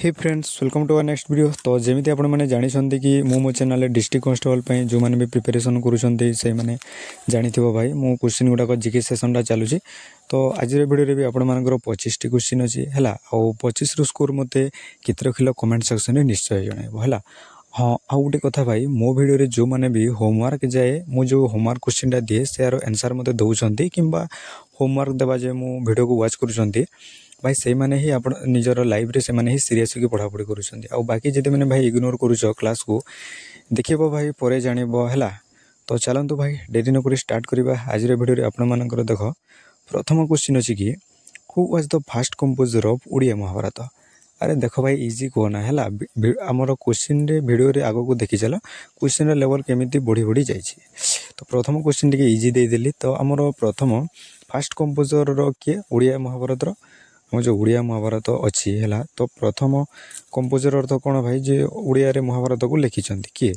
Hey friends welcome to our next video. तो जमी आपण मैंने जानते कि मो चैनल डिस्ट्रिक्ट कांस्टेबल जो मैंने भी प्रिपेरेसन करें जानी भाई मो क्वेश्चन गुड़ाक जिके सेसनटा चलुची। तो आज वीडियो भी आपर 25 टी क्वेश्चन अच्छी है आउ 25 रु स्कोर मत केते रखिल कमेंट सेक्शन में निश्चय जनइब है। हाँ आउ गोटे कथा भाई मो वीडियो जो मैंने भी होमवर्क जाए मु जो होमवर्क क्वेश्चन दिए से आंसर मत दौरान कि होमवर्क देवा जाए मो वीडियो को वाच कर भाई से माने ही आप निजर लाइफ रे से माने ही सीरियस होकर पढ़ापढ़ी करुँच बाकी जब मैंने भाई इग्नोर करुच क्लास को देखिए भाई पर जानब है। तो चलतु भाई डेरी नक स्टार्ट करवा आज वीडियो आपण मानकर देख प्रथम क्वेश्चन अच्छी कि who was the first composer of Odia Mahabharata. अरे देख भाई इजी कहना है आमर क्वेश्चन वीडियो रे आग को देखी चल क्वेश्चन लेवल केमी बढ़ी बढ़ी जाइए। तो प्रथम क्वेश्चन टी इजी देदेली। तो आमर प्रथम फास्ट कंपोजर किए ओडिया महाभारत हम जो ओडिया महाभारत अच्छी है। तो प्रथम कंपोजर अर्थ कौन भाई जो ओडिया रे महाभारत को लिखिं किए।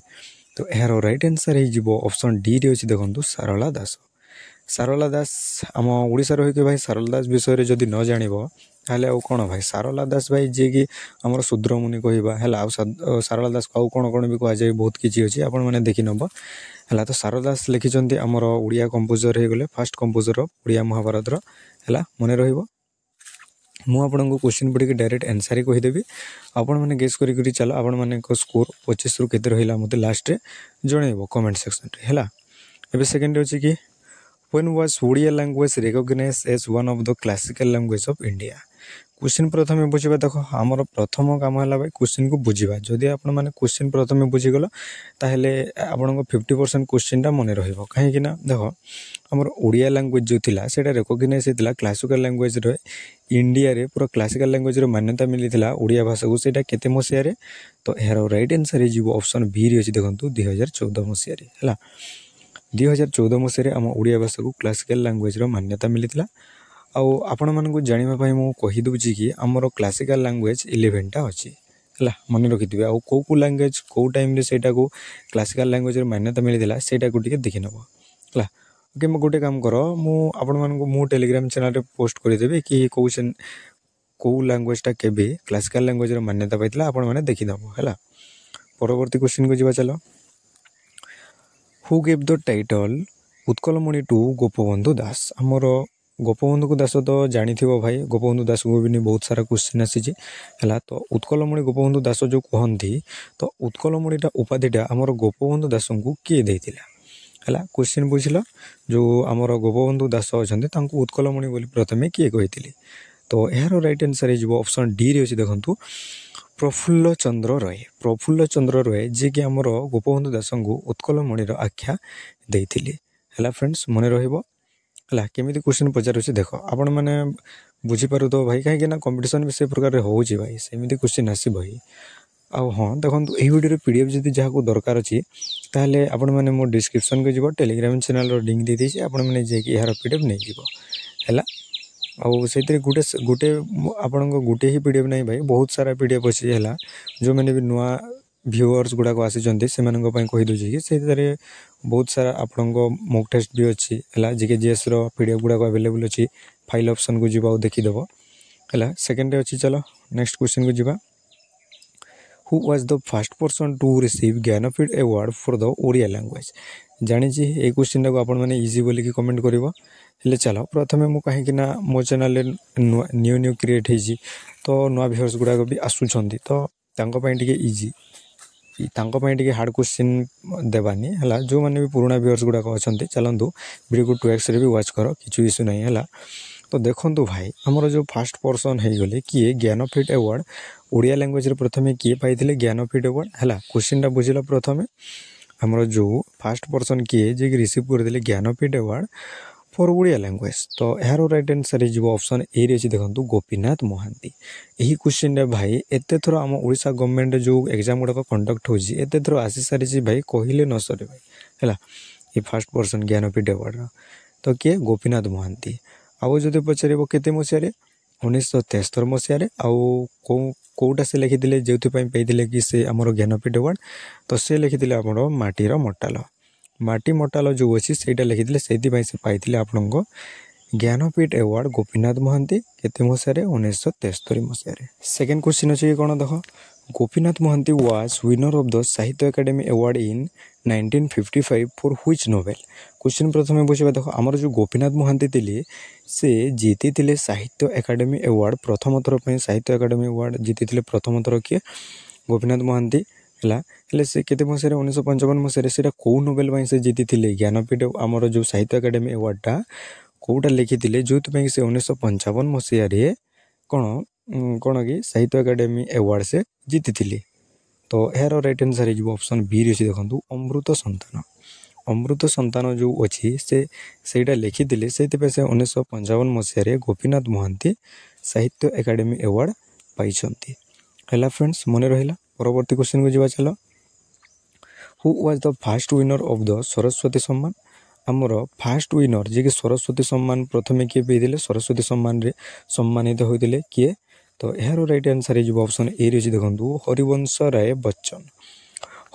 तो यार राइट आंसर हो ऑप्शन डी रे अच्छी देखो सारला दास। सारला दास आम ओडिशा रही भाई सारला दास विषय जदि न जान ताले आउ कौन भाई सारला दास भाई जी की आम शूद्रमुनि कहवा है सारला दास को आउ कौन कौन भी कहुए बहुत किसी अच्छी आपण मैंने देखी नब है। तो सारला दास लिखिं आमर ओडिया कंपोजर हो गले first composer of Odia Mahabharata है मन रही। मु आपको क्वेश्चन पढ़ी डायरेक्ट आंसर ही कहीदेवी आपण मैंने गेस करी चलो आपण मैंने स्कोर 25 रु केते रहिला मते लास्ट रे जणैबो कमेंट सेक्शन रे हैला। एबे सेकंड अछि कि when was Odia language recognized as one of the classical language of India. Question प्रथमे बुझिबा देख आमर प्रथम काम है भाई क्वेश्चन को बुझिबा जदि आपण माने क्वेश्चन प्रथमे बुझीगल ताहेले आपण 50% क्वेश्चन टा मन रहिबो कहीं ना देख आमर ओडिया लैंग्वेज जो थिला सेटा रिकॉग्नाइज हेतिला क्लासिकल लैंग्वेज रे इंडिया रे पूरा क्लासिकल लैंग्वेज रो मान्यता मिलिथिला ओडिया भाषा को सेटा केते मसिया रे। तो यार राइट आंसर हे जीवो ऑप्शन बी रे अछि देखंतु 2014 मसिया रे हैला। 2014 मसिया रे आम ओडिया भाषा को क्लासिकल लैंग्वेज रो मान्यता मिलिथिला। आउ आपण मानकु जानिबा पई मु कहि दउची कि हमरो क्लासिकल लैंग्वेज 11 टा अछि हैला मन रखिथिबे। आउ को लैंग्वेज को टाइम रे सेटा को क्लासिकल लैंग्वेज रो मान्यता मिलिथिला सेटा को टिके देखि नबो हैला। ओके मु गोटे काम करो मु आपण मानकु मु टेलीग्राम चैनल रे पोस्ट करि देबे कि को लैंग्वेज टा केबे क्लासिकल लैंग्वेज रो मान्यता पाइतला आपण माने देखि दबो हैला। परवर्ती क्वेश्चन को जिबा चलो। Who give the title Utkalmani to Gopabandhu Das. हमरो गोपबंधु दास तो जानी थी भाई गोपबंधु दास को भी बहुत सारा क्वेश्चन आसी है। तो उत्कलमणि गोपबंधु दास जो कहती तो उत्कलमणिटा उपाधिटा आमर गोपबंधु दास को किए देथिला है। क्वेश्चन बुझल जो आमर गोपबंधु दास अच्छा उत्कलमणि बोली प्रथमे किए कही। तो यार राइट आंसर हो ऑप्शन डी रे अच्छी देखो प्रफुल्ल चंद्र रॉय। प्रफुल्ल चंद्र रॉय जी कि आमर गोपबंधु दास को उत्कलमणिर आख्या देथिले है। फ्रेंड्स मन रहिबो है केमी क्वेश्चन पचार देख आपण मैंने बुझीपार तो भाई कहीं कंपटीशन भी से प्रकार हो भाई सेमती क्वेश्चन आसो ही। आउ हाँ देखो यही वीडियो पीडीएफ जब जहाँ को दरकार अच्छी ताहले आपण मैंने मो डिस्क्रिप्शन को जीव टेलीग्राम चैनल लिंक दे देछि आपण मैंने जाकि यार पीडीएफ नहीं जीव है। आउ से गोटे गोटे आपण गोटे ही पीडीएफ नहीं भाई बहुत सारा पीडीएफ अच्छी है जो मैंने भी नुआ व्यूअर्स गुड़ाक आसी कहीदे कि से बहुत सारा आपण मॉक टेस्ट भी अच्छी है जीके जीएस पीडीएफ गुड़ाक अवेलेबल अच्छी फाइल ऑप्शन को जीवा देखीदेव है। सेकेंड अच्छी चलो नेक्स्ट क्वेश्चन को जीवा। Who was the first person to receive Jnanpith award for the Odia language. जानी ये क्वेश्चन को आपण मैंने इजी बोलिकी कमेंट करिवो हेले चलो प्रथमे मु कहीं मो चैनल न्यू न्यू क्रिएट होइछि तो नुआ व्यूअर्स गुड़ाक भी आसुछंती तो तांको पई टिके इजी तांको पई टिके हार्ड क्वेश्चन देवानी है। जो मैंने भी पुराना व्यूअर्स गुड़ाक अच्छा चलतु वीडियो को 2x रे भी वाच कर किसी इश्यू नहीं है। तो देखो भाई आमर जो फास्ट पर्सन हो गले किए ज्ञानपीठ अवार्ड ओडिया लैंग्वेज प्रथमे किए पाइथिले ज्ञानपीठ अवार्ड है। क्वेश्चन टा बुझिला प्रथमे आमर जो फास्ट पर्सन किए जे रिसीव करदे Jnanpith award for Odia language. तो यार राइट आंसर हो ऑप्शन ए रे देखो गोपीनाथ महांती। यही क्वेश्चन भाई एत थर आम ओडिशा गवर्नमेंट जो एग्जाम गुड़ाक कंडक्ट होती एत थर आसी सारी भाई कहले न सर भाई है। ये फास्ट पर्सन ज्ञानपीठ अवार्ड तो किए गोपीनाथ महांती। आउ जब पचार केते मसीह 1973 मसीह आउ कौटा से लिखी जो पाइले कि से आमर ज्ञानपीठ अवार्ड तो से लिखी आमर माटीर मटाल माटी मटाल जो अच्छी से लिखी से पाई आपण ज्ञानपीठ अवार्ड गोपीनाथ महांती केते मसीह 1973 मसीह। सेकेंड क्वेश्चन अच्छे कौन देख Gopinath Mohanty was winner of the Sahitya Akademi award in 1955 for which novel. Question प्रथम बुझा देख आमर जो गोपीनाथ महांती थे से जीति साहित्य एकेडमी अवार्ड प्रथम थर पर साहित्य एकेडमी अवार्ड जीति प्रथम थर किए गोपीनाथ महांती है से केते मसीह 1955 मसीह से कौ नोवेल से जीति ज्ञानपीठ आमर जो साहित्य एकेडमी अवार्डटा कौटा लिखी जो से 1955 मसीह कौन कौन कि साहित्य एकेडमी अवार्ड से जीति तो यार राइट आंसर हो ऑप्शन बी रे देखो अमृत संतान। अमृत संतान जो अच्छी से लिखी से 1955 मसीह गोपीनाथ महांती साहित्य एकेडमी अवार्ड पाई है। फ्रेंड्स मन रहा परवर्ती क्वेश्चन को जीवा चलो who was the fast winner of the Saraswati सम्मान। आमर फास्ट विनर जी कि सरस्वती सम्मान प्रथम किए पाई सरस्वती सम्मान रे सम्मानित होते किए तो यार राइट आंसर हो ऑप्शन ए रे देखो हरिवंश राय बच्चन।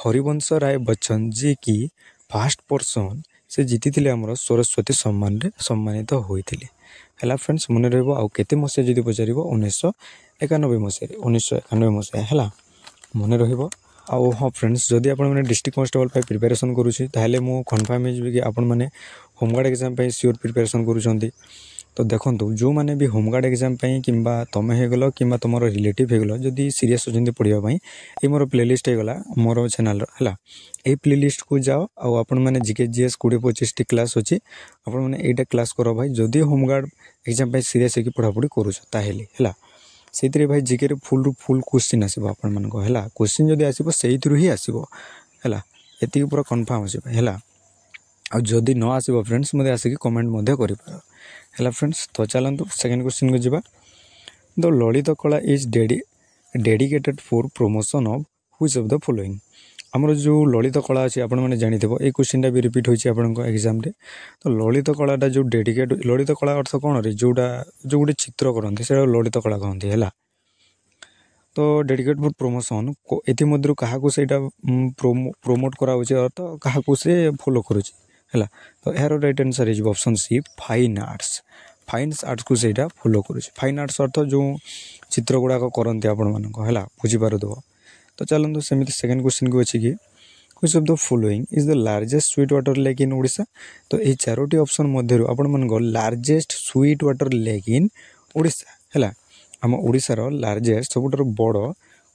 हरिवंश राय बच्चन जी कि फास्ट पर्सन से जीति आमर सरस्वती सम्मान रे सम्मानित होते है। फ्रेंड्स मन रते मसीहा जी पचार 1991 मसीह 1991 मसीहा है मन रहा आउ हाँ फ्रेंड्स जदि आप डिस्ट्रिक्ट कांस्टेबल प्रिपरेशन करुँचे ताहले मु कन्फर्म हो कि आपण मैंने होमगार्ड एग्जाम सियोर प्रिपरेशन करुँच तो देखो जो मैंने भी होमगार्ड एग्जाम कि तुम्हें होगल कि तुम रिलेटिव होगल जदि सीरीयस होती पढ़ाई ये मोर प्लेलिस्ट होगला मोर चैनल है ये प्लेलिस्ट को जाओ आउ आपण मैंने जीके जीएस 20-25 टी क्लास अच्छी आपण मैंने यहाँ क्लास कर भाई जदि होमगार्ड एग्जाम सीरीयस होकर पढ़ापढ़ी करुँच है से भाई जीके फुल रु फुल क्वेश्चन आसो आपण मान है क्वेश्चन जदि आसो से ही आसो है ये पूरा कन्फर्म आसो है आदि न आसो फ्रेंड्स मत आसिक कमेंट कर फ्रेंड्स तो चलतु सेकेंड क्वेश्चन को जीवा द ललित कला is dedicated for promotion of which of the following. आमर जो ललित कला अच्छी आपण मैंने जानी ये क्वेश्चन भी रिपीट होती एग्जाम रे तो ललित कलाटा जो डेडिकेट ललित कला अर्थ कौन रे जोटा जो गोटे चित्र करते से ललित कला कहते है तो डेडिकेट फॉर प्रमोशन एमध्य क्या प्रमोट करा तो क्या से फॉलो करुच्ची है तो यार राइट आंसर हो option C fine arts. Fine arts को सहीटा फॉलो करुच्ची फाइन आर्ट्स अर्थ जो चित्र गुड़ाक करते आपण मान है बुझीपार तो चलते सेमती सेकेंड क्वेश्चन को अच्छी कि which of the following is the largest sweet water lake in Odisha. तो ये चारोटी ऑप्शन मध्य आपण मान largest sweet water lake in Odisha है आम ओडिशार लार्जेस्ट सब बड़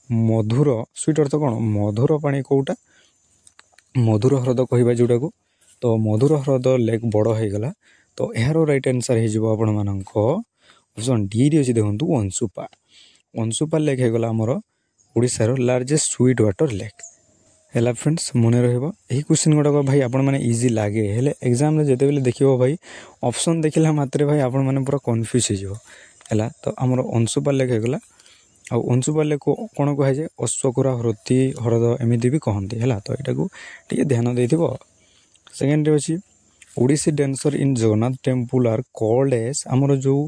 मधुर स्वीट अर्थ कौन मधुर पानी कौटा मधुर ह्रद कह जोटा को तो मधुर ह्रद लेक बड़ हो गला तो यार राइट आंसर हो आपण मान ऑप्शन डी रे देखो अंशुपा। अंशुपा लेक हो गला आमर ओडिशार लार्जेस्ट स्वीट वाटर लेक है। फ्रेंड्स मन रही क्वेश्चन गुड़ाक भाई आपण मैंने इजी लगे हेले एग्जाम जिते बेले देखो भाई ऑप्शन देखला मात्रे भाई आपण मैंने पूरा कन्फ्यूज है तो आमर अंशुपा लेक हो गला आ अंशुपा लेक को कौन कहुए अश्वकुरा हृति हरद एमती भी कहते है तो यहाँ टे ध्यान दे। सेकेंड अच्छी Odissi dancer in Jagannath temple are called as आमर जो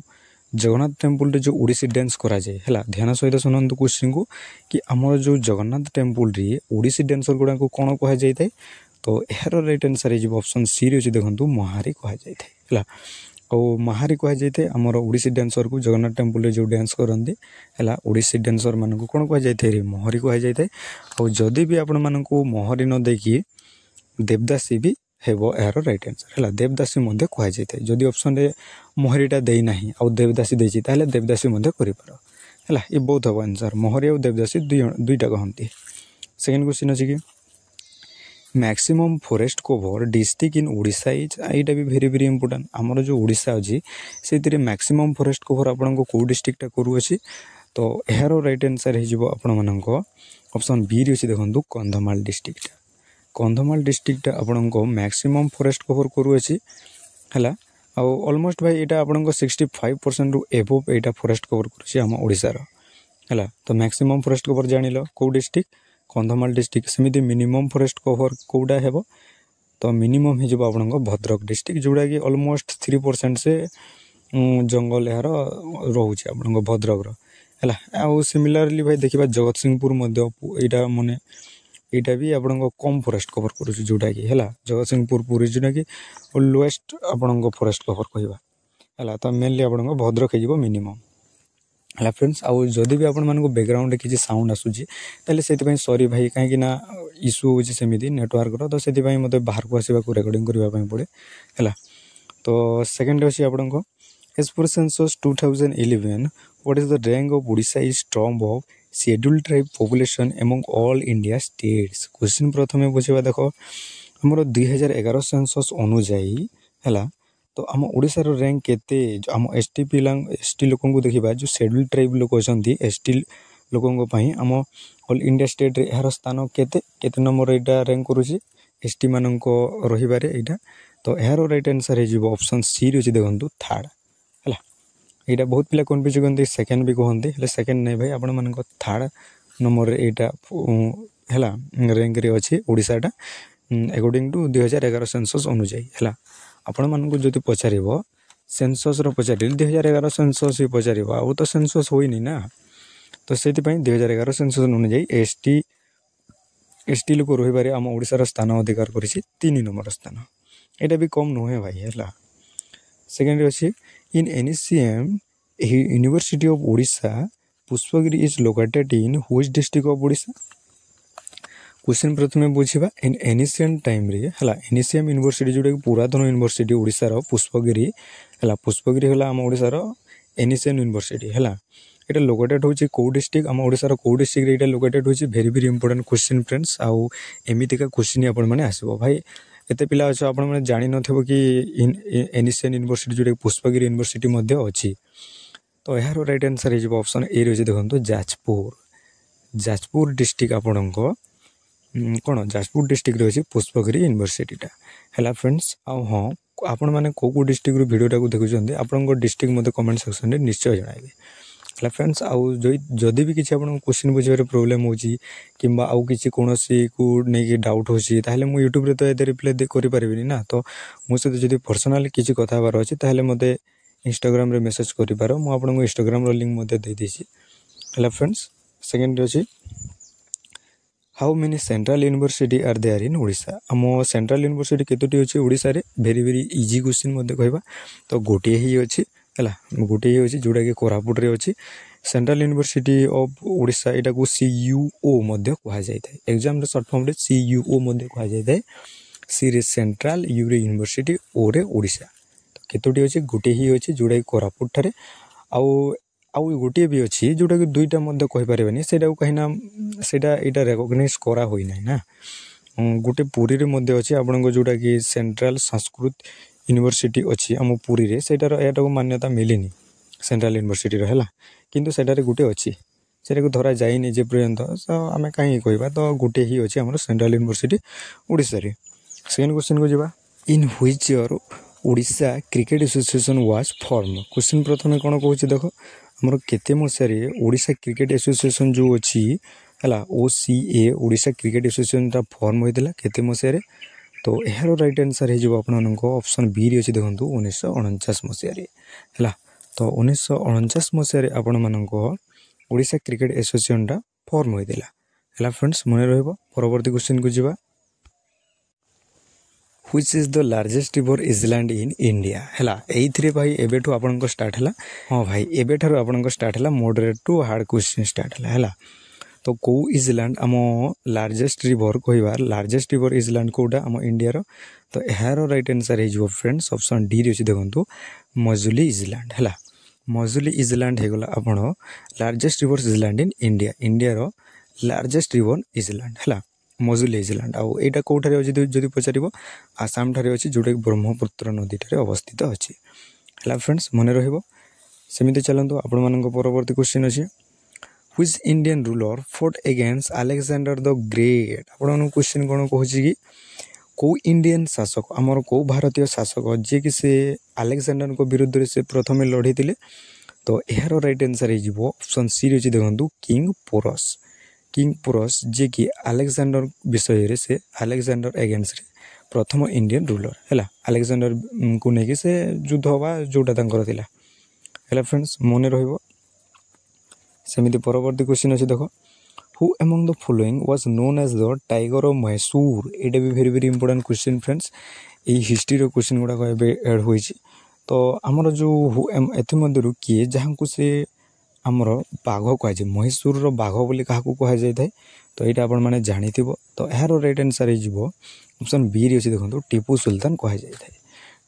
जगन्नाथ टेम्पल रे जो ओडिसी डांस करा जाए है ध्यान सहित शुणु क्वेश्चन को कि आमर जो जगन्नाथ टेम्पल रे ओडिसी डांसर गुड़ा को कौन कह जाए तो यार राइट आंसर हो ऑप्शन सी रे देखो महारी कह जाए है और महारी कह जाए आमर ओडिसी डांसर को जगन्नाथ टेम्पल रे जो डांस करते है ओडिसी डांसर मान को कौन कह जाए महरी कह जाए और जदि भी आपण मान महरी न देखिए देवदासी भी हेबो यार राइट आंसर है देवदासी मध्य कह जाए जदि ऑप्शन रे महरीटा देना आउ देवदासी देछि ताहले देवदासी मध्य करि पारो है ये बहुत हम आंसर महरी और देवदासी दुईटा कहती। सेकेंड क्वेश्चन अच्छी कि maximum forest cover district in Odisha is यहाँ भी भेरी भेरी इंपोर्टेंट आमर जो ओडिशा अच्छी से मैक्सिमम फॉरेस्ट कवर आपन को कौ डिस्ट्रिक्ट करुच्छी तो यार राइट आंसर हो आपण मान ऑप्शन बी रे देखो कंधमाल डिस्ट्रिक्ट। कंधमाल डिस्ट्रिक्ट आपण को मैक्सिमम फॉरेस्ट कवर करुच्छी है ऑलमोस्ट भाई यहाँ आपण 65% रु एबोव यहाँ फॉरेस्ट कवर करुच्छी आम ओडिशार है तो मैक्सिमम फॉरेस्ट कवर जानिल कौ डिस्ट्रिक्ट कंधमाल डिस्ट्रिक्ट सेमती मिनिमम फॉरेस्ट कवर कौटा है तो मिनिमम हो आप भद्रक डिस्ट्रिक्ट जोड़ा कि ऑलमोस्ट 3% से जंगल यार रोचे आप भद्रक है आउ सिमिलरली भाई देखा जगत सिंहपुर यहाँ मानने यहाँ भी आप कम फॉरेस्ट कवर करोटा कि है जगत सिंहपुर पुरी जोटा कि लोएस्ट आपण फॉरेस्ट कवर कहवा ହେଲା। ତ मेनली आपन भद्रक हो मिनिमम है फ्रेंड्स। आउ जदि भी आपण मानक बैकग्राउंड किसी साउंड आसूची ताले से सॉरी भाई कहीं इश्यू होची सेमिति नेटवर्क तो से मत बाहर को आसवा रेकर्डिंग करने पड़े है। तो सेकेंड अच्छी आपण को as per census 2011 what is the rank of Odisha is term of scheduled tribe population among all India states. Question प्रथम बुझा देख आमर 2011 सेंसस अनुजाई है तो आम ओडिशार रैंक केते आम एसटी पिला एसटी लोक देखा जो शेड्यूल ट्राइब लोक अच्छा एसटी लोक आम ऑल इंडिया स्टेट रे यार स्थान केते केते नंबर यहाँ रैंक करुँच एसटी मानक रही यहाँ। तो यार राइट आंसर हो ऑप्शन सी रे देखो थर्ड है। यहाँ बहुत पिला कन्फ्यूज करते सेकेंड भी कहते हैं सेकेंड नहीं भाई आपण मान थर्ड नंबर यहाँ है रैंक रे अच्छे ओडिशाटा अकॉर्डिंग टू 2011 सेंसस अनुजाई है। आपण मानक जो पचार सेंसस पचार 2011 सेंसस ही पचार आउ तो सेंसस होनी ना तो से 2011 सेंसस अनुजाई एसटी लोक रही आम ओडिशार स्थान अधिकार कर 3 नंबर स्थान यहाँ भी कम नुहे भाई है। सेकेंड अच्छी in NECM university of Odisha Pushpagiri is located in which district of Odisha. Question प्रथम बुझा इन एनिशिएंट टाइम रे है एनिशिएम यूनिवर्सिटी जोटा कि पुरातन यूनिवर्सिटी ओडिशार पुष्पगिरी है पुष्पगिरी है आम ओडिशार एनिशिएंट यूनिवर्सिटी है। यहाँ लोकेटेड होची कौ डिस्ट्रिक्ट आम ओडिशार कौ डिस्ट्रिक्ट यहाँ लोकेटेड होची very very important question friends. आउ एमतीका क्वेश्चन आपण मैंने आसो भाई एत पिला अच्छे आप जानी न कि एनिशिएंट यूनिवर्सिटी जोटा पुष्पगिरी यूनिवर्सिटी अच्छी। तो यार राइट आंसर हो ऑप्शन ए रही देखो जाजपुर डिस्ट्रिक्ट आपण कौन जाजपुर डिस्ट्रिक्ट अच्छी पुष्पगिरी यूनिवर्सिटीटा है फ्रेंड्स। आउ हाँ आपण मैंने कौ डिस्ट्रिक्ट भिडियोटा देखुं आप डिस्ट्रिक्ट मत कमेंट सेक्शन में निश्चय जनइबे है फ्रेंड्स। आउ जदि भी किसी आपको क्वेश्चन बुझे प्रोब्लेम होची किंबा आउ किसी कौन को नहीं डाउट होची ताहले मु यूट्यूब रे तो ये रिप्लाई करि परिबिनी ना तो मो सहित जदि पर्सनली किसी कथा हबार अछि ताहले मते इंस्टाग्राम रे मेसेज करि पारो मु आपनको इंस्टाग्राम रो लिंक मते दे देछि है फ्रेंड्स। सेकेंड अछि how many central university are there in Odisha. आम सेंट्रल यूनिवर्सिटी केतोटी अच्छी ओडिशा रे वेरी वेरी इजी क्वेश्चन मते कहबा तो गोटे ही अच्छी है गोटे ही अच्छी जोटा कि कोरापुट रे अच्छी सेंट्रल यूनिवर्सिटी ऑफ ओडिशा यहाँ को CUO कह जाए एग्जाम सर्ट फॉर्म रे CUO कह जाए सी रे सेंट्रल यू रे यूनिवर्सिटी ओ रे ओडिशा। तो केतोटी अच्छी गोटे ही अच्छी जोटा कि कोरापुट ठारे आउ गोटे भी अच्छी जोटा कि दुईटा कहीपरेनि से कहीं यहाँ रेकग्नाइज करा होई नहीं ना गोटे पुरी रे अच्छी आपण जोटा कि सेंट्रल संस्कृत यूनिवर्सिटी अच्छी आम पुरी रे सेटार यहाँ मान्यता मिलनी सेंट्रल यूनिवर्सिटी है किंतु सेटारे गोटे अच्छी सेटा को धरा जाइनी जे पर्यंत तो आम कहीं कहवा तो गोटे ही अच्छी आम सेंट्रल यूनिवर्सिटी ओडिशा रे। सेकेंड क्वेश्चन को जावा in which year Odisha cricket association was form. Question प्रथम कौन कहूँ देख आमर केते मसीह ओडिशा क्रिकेट एसोसिएशन जो अच्छी है OCA Odisha cricket association form होता केते मसीह। तो यार राइट आंसर हो ऑप्शन बी रे अच्छी देखो 1949 मसीह है। तो 1949 मसीह आपण मानक ओडिशा क्रिकेट एसोसिएशन फॉर्म होता है फ्रेंड्स मन रहिबो। परवर्ती क्वेश्चन को जावा which is the largest river island in India है ये भाई एबेठू आपन स्टार्ट है। हाँ भाई एबेठार आपन स्टार्ट है moderate to hard question start है। तो कौ आइलैंड आम लार्जेस्ट रिवर कहवा लार्जेस्ट रिवर आइलैंड कौटा आम इंडिया रो। तो यार राइट आंसर हो फ्रेंड्स ऑप्शन डी रे देखो मजुली आइलैंड है मजुली आइलैंड होगला आपण largest river island in India India रो लार्जेस्ट रिवर आइलैंड है मजुली आइलैंड। आउ यहाँ कौटे अच्छी पचार आसाम ठारे अच्छी जोटा कि ब्रह्मपुत्र नदी ठारे अवस्थित अच्छी है फ्रेंड्स मन रमती चलतु आपण मान परवर्ती क्वेश्चन अच्छे which Indian ruler fought against Alexander the great. आपण क्वेश्चन कौन कहूँ कि कौ इंडियन शासक आमर कौ भारतीय शासक जी कि से अलेक्जेंडर को विरुद्ध से प्रथम लड़ी थे। तो यार राइट आंसर हो ऑप्शन सी रही देखो किंग पोरस जी कि अलेक्जेंडर विषय रे से अलेक्जेंडर एगेंस्ट रे प्रथम इंडियन रूलर है अलेक्जेंडर को लेकिन से युद्ध हवा जोटा है फ्रेंड्स मन रहिबो। सेमिति परवर्ती क्वेश्चन अच्छे देख who among the following was known as the tiger of Mysore. यहाँ भी very very important question friends ये हिस्ट्री क्वेश्चन गुड़ाक एड हो। तो आमर जो एमध्य किए जहाँ को सी आमर बाघ कहुए महीशूर बाघ बोली क्या कहुए तो यहाँ आपण मैंने जानी तो यार राइट आंसर हो ऑप्शन बी रे अच्छी देखो टीपू सुल्तान कहुए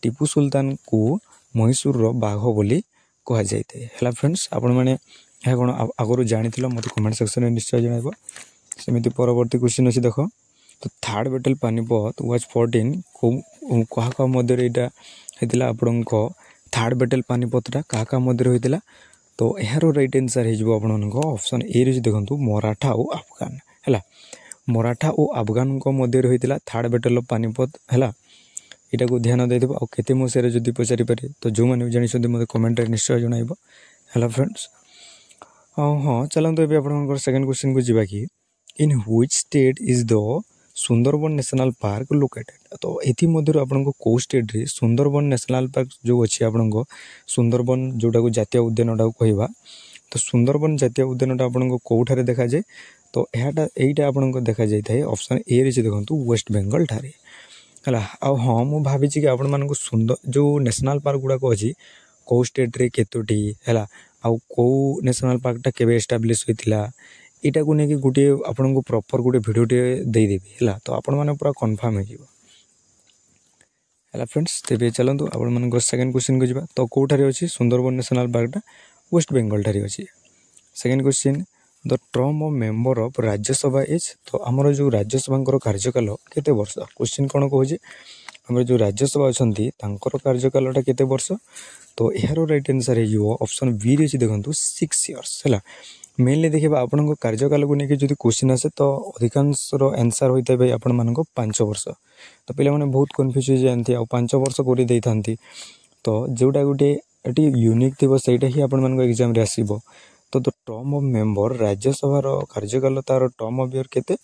टीपू सुल्तान को महीशूर बाघ बोली कहुए है फ्रेंड्स आपण मैंने यह कौन आगु जानी मत कमेंट सेक्शन में निश्चय जनइब सेमती परवर्ती क्वेश्चन अच्छी देख तो थर्ड बैटल पानीपत वाज 14 क्या मध्य यहाँ आपण थर्ड बैटल पानीपतटा क्या मध्य होता तो यार राइट आंसर हो ऑप्शन ए रे देखो मराठा और अफगान है मराठा और अफगान मध्य होता थर्ड बैटल ऑफ पानीपत है यहाँ को ध्यान दे आते मसीह जब पचारि पारे तो जो मैंने भी जानते मतलब कमेंट निश्चय जनइब है फ्रेंड्स हाँ चलते आप सेकेंड क्वेश्चन को जीवा कि in which state is the Sundarban national park located तो ये मध्य आपको कौ स्टेट रे सुंदरबन नेशनल पार्क जो अच्छी आपको सुंदरबन जोटा को जातीय उद्यान कहवा तो सुंदरबन जातीय उद्यान आपको कौठारे देखा जाए तो यहीटा आपको देखा जाए ऑप्शन ए रे देखो वेस्ट बेंगल ठारे है हाँ मुझे भावी कि आपण सुंदर जो नेशनल पार्क गुड़ाक अच्छी कौ स्टेट रे केतोटी है आउ कौ नेशनल पार्कटा केबे एस्टाब्लिश होइतिला एटा को नेकी गोटे आपन को प्रॉपर गोटे वीडियोटे देदेवी है तो आपण मैंने पूरा कन्फर्म हो फ्रेंड्स तेज चलतु आप सेकेंड क्वेश्चन को जावा तो कौटारे अच्छी सुंदरबन नेशनल पार्कटा वेस्ट बेंगल ठारे अच्छी second question the term of member of Rajya Sabha is तो आमर जो राज्यसभा कार्यकाल केते वर्ष क्वेश्चन कौन कहे आम जो राज्यसभा अच्छा कार्यकालटा केते वर्ष तो यार राइट आंसर हो ऑप्शन बी रे देखो 6 इयर्स है मेनली देखा आपण कार्यकाल को लेकिन जो क्वेश्चन आसे तो अधिकांश आंसर होता है आपण मान 5 वर्ष तो पे मैंने बहुत कन्फ्यूज हो जाती आ 5 वर्ष कर तो जोटा गोटे यूनिक थी सहीटा ही आपण एग्जाम आसो तो टर्म ऑफ मेंबर राज्यसभार कार्यकाल तार टर्म ऑफ ईयर केते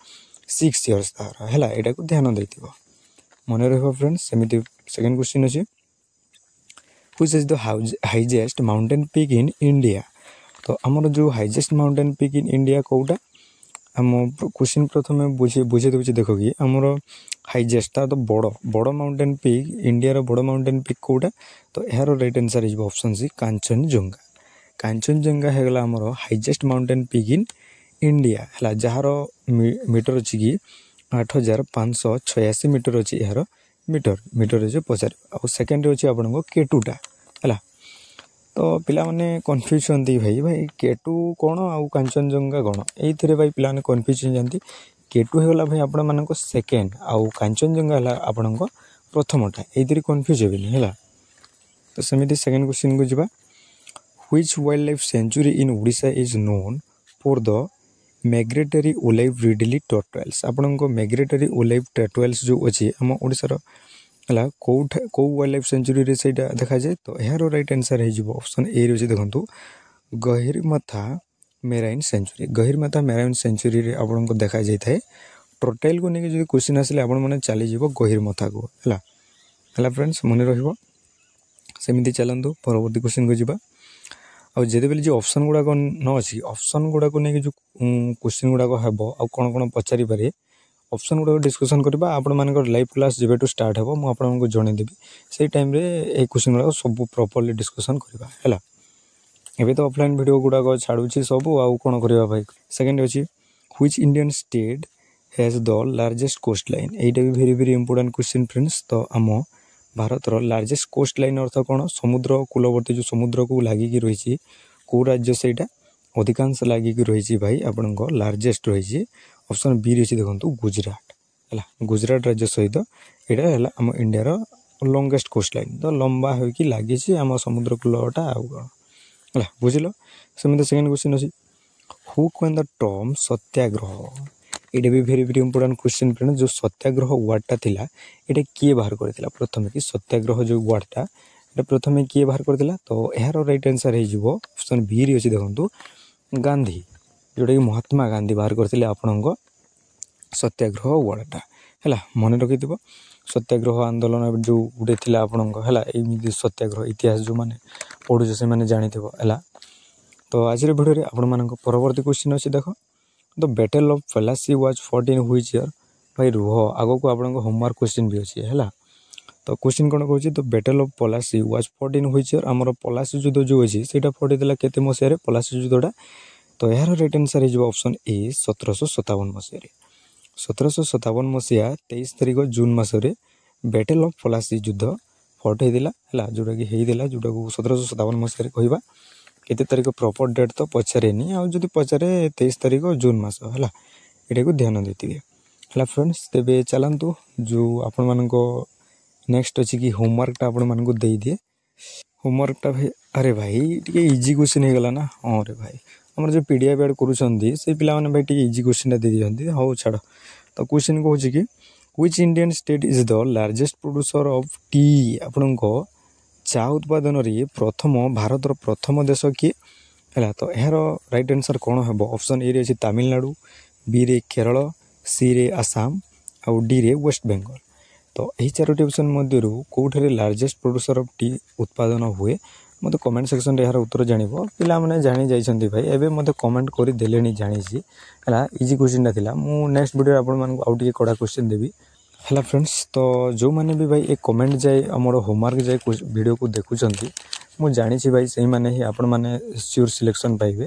6 इयर्स तार है यहाँ को ध्यान दे मन रहा फ्रेंड्स सेमती सेकेंड क्वेश्चन अच्छे which is the highest mountain peak in India तो आमर जो highest mountain peak in India कौटा आम क्वेश्चन प्रथम बुझे दूसरी देख कि आमर हाईएस्ट तो बड़ माउंटेन पीक इंडिया बड़ माउंटेन पीक कौटा तो यार राइट आंसर हो ऑप्शन सी कांचनजंगा कांचनजंगा है आमर highest mountain peak in India है जार मीटर अच्छी कि 8586 मीटर अच्छी यार मीटर जो पचार आ सेकेंड अच्छी आपको केटूटा है तो पिला माने कन्फ्यूज होती भाई केटू कौन आउ कांचनजंगा कौन ये भाई पिला माने कन्फ्यूज हो जाती केटू होगा भाई आपण मान सेकेंड आउ कांचनजंगा है आपण प्रथमटा ये कन्फ्यूज हेनी है तो सेमती सेकेंड क्वेश्चन को जावा which wild life sanctuary in Odisha is known for the migratory olive ridley turtles आपको माइग्रेटरी ओलाइव टर्टल्स जो अच्छी आम ओडिशार है कौ वाइल्ड लाइफ सेंचुरी रे सेटा देखा जाए तो यार राइट आंसर हो ऑप्शन ए रे देखो Gahirmatha marine sanctuary Gahirmatha marine sanctuary रे आपको देखा जाए टर्टल को लेकिन जो क्वेश्चन आसिले आपण मैंने चलीज गहिरमाथा को है फ्रेंड्स मन रमती चलतु परवर्ती क्वेश्चन को जावा और जिते बेले जो ऑप्शन गुड़ाक न अच्छी ऑप्शन गुड़ाक नहीं जो क्वेश्चन गुड़ाक हम आउ कौन कौन पचारि पारे ऑप्शन गुड़ाक डिस्कसन करवा आपण मान लाइव क्लास जब स्टार्ट हो मुझे जनईदेवी से टाइम ये क्वेश्चन गुड़ाक सब प्रॉपर्ली डिस्कसन करवा है एबे तो ऑफलाइन वीडियो गुड़ाक छाड़ुची सब आउ कौन करवा भाई सेकेंड अच्छी which Indian state has the largest coast line यहीटा भी very very important question friends तो आम भारत लार्जेस्ट कोस्ट लाइन अर्थ कौन समुद्र कूलवर्ती जो समुद्र को लगिकी रही कौ राज्य से अधिकांश लगिकी रही भाई आपण लार्जेस्ट रही ऑप्शन बी रही देखो गुजरात है गुजरात राज्य सहित यहाँ है आम इंडियार लंगेस्ट कोस्ट लाइन तो लंबा होगी लगी आम समुद्र कूलटा आउ कौन है बुझल सेमती सेकेंड क्वेश्चन अच्छी हु कॉइन द टर्म सत्याग्रह ये भी very very important question friend जो सत्याग्रह वार्डटा थिला ये किए बाहर करथिला प्रथम कि सत्याग्रह जो वार्डटा ये प्रथम किए बाहर करथिला तो यार राइट आंसर हो ऑप्शन बी रे अछि देखंतु गांधी जोटा कि महात्मा गांधी बाहर करथिले आपणक सत्याग्रह वार्डटा है मन रखि सत्याग्रह आंदोलन जो गोटे थिला आपणक है सत्याग्रह इतिहास जो माने पढ़ुछ से माने जानिथिबो है तो आज भिडियो आपण मानक परवर्ती क्वेश्चन अछि देख the battle of Plassey was fought in which year भाई रुह आग को आप होमवर्क क्वेश्चन भी अच्छी है तो क्वेश्चन कौन कहूँ तो battle of Plassey was fought in which year आमर पलासी युद्ध जो अच्छी से फटिला केते मसीह पलासी युद्धटा तो यार राइट आंसर हो ऑप्शन ए 1757 मसीह 1757 मसीहा 23 तारिख जून मसरे बैटल ऑफ पलासी युद्ध फट होता है जोटा कि जोटा को 1757 मसीह कहवा केते तारिख प्रॉपर डेट तो पचारेनी आदि पचारे 23 तारिख जून मस है यहाँ को ध्यान देते है फ्रेंड्स तेरे चलतु जो आपण मान नेक्स्ट अच्छी कि होमवर्कटा आपण मानक दे दिए होमवर्कटा भाई अरे भाई टे इजी क्वेश्चन हो गला ना हाँ रे भाई आम जो पीडीएफ एड कर पिला भाई टे इजी क्वेश्चन दे दिखती हाँ छाड़ तो क्वेश्चन कहूँ कि which Indian state is the largest producer of T आपण चा उत्पादन प्रथम भारतर प्रथम देश किए है तो यार राइट आंसर कौन हम ऑप्शन ए अच्छी तमिलनाडु बी रे केरल सी रे आसाम आउ डी रे वेस्ट बेंगल तो यही चारोटी ऑप्शन मध्य कौटे लार्जेस्ट प्रोड्यूसर ऑफ टी उत्पादन हुए मत कमेंट सेक्शन रे यार उत्तर जानिबो पिला माने जानि जाइछन्ती भाई एबे मते कमेंट करि देलेनी जानिछि हला इजी क्वेश्चन थिला मु नेक्स्ट वीडियो आपण मानक आउ टिके कड़ा क्वेश्चन देबी हला फ्रेंड्स तो जो माने भी भाई एक कमेंट जाए हमर होमवर्क जाए वीडियो को देखुछन्ती मु जानिछि भाई सही माने ही आपण माने श्योर सिलेक्शन पाइबे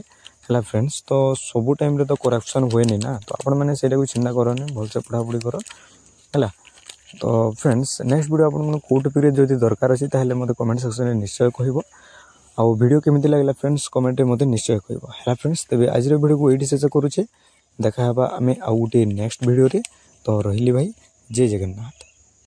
हला फ्रेंड्स तो सब टाइम रे तो करप्शन होएनी ना तो आपण माने सेटा को चिंता करनी भल से पढ़ा पढ़ी करो हला तो फ्रेंड्स नेक्स्ट वीडियो आपन कोड पीरियड जदि दरकार अछि ताहले मते कमेंट सेक्शन रे निश्चय कहबो आ वीडियो केमिति लागला फ्रेंड्स कमेंट रे मते निश्चय कहबो हला फ्रेंड्स तबे आज रे वीडियो को एडी शेष करूचे देखा हबा हमें आ गुटे नेक्स्ट वीडियो रे तो रहिली भाई जय जगन्नाथ।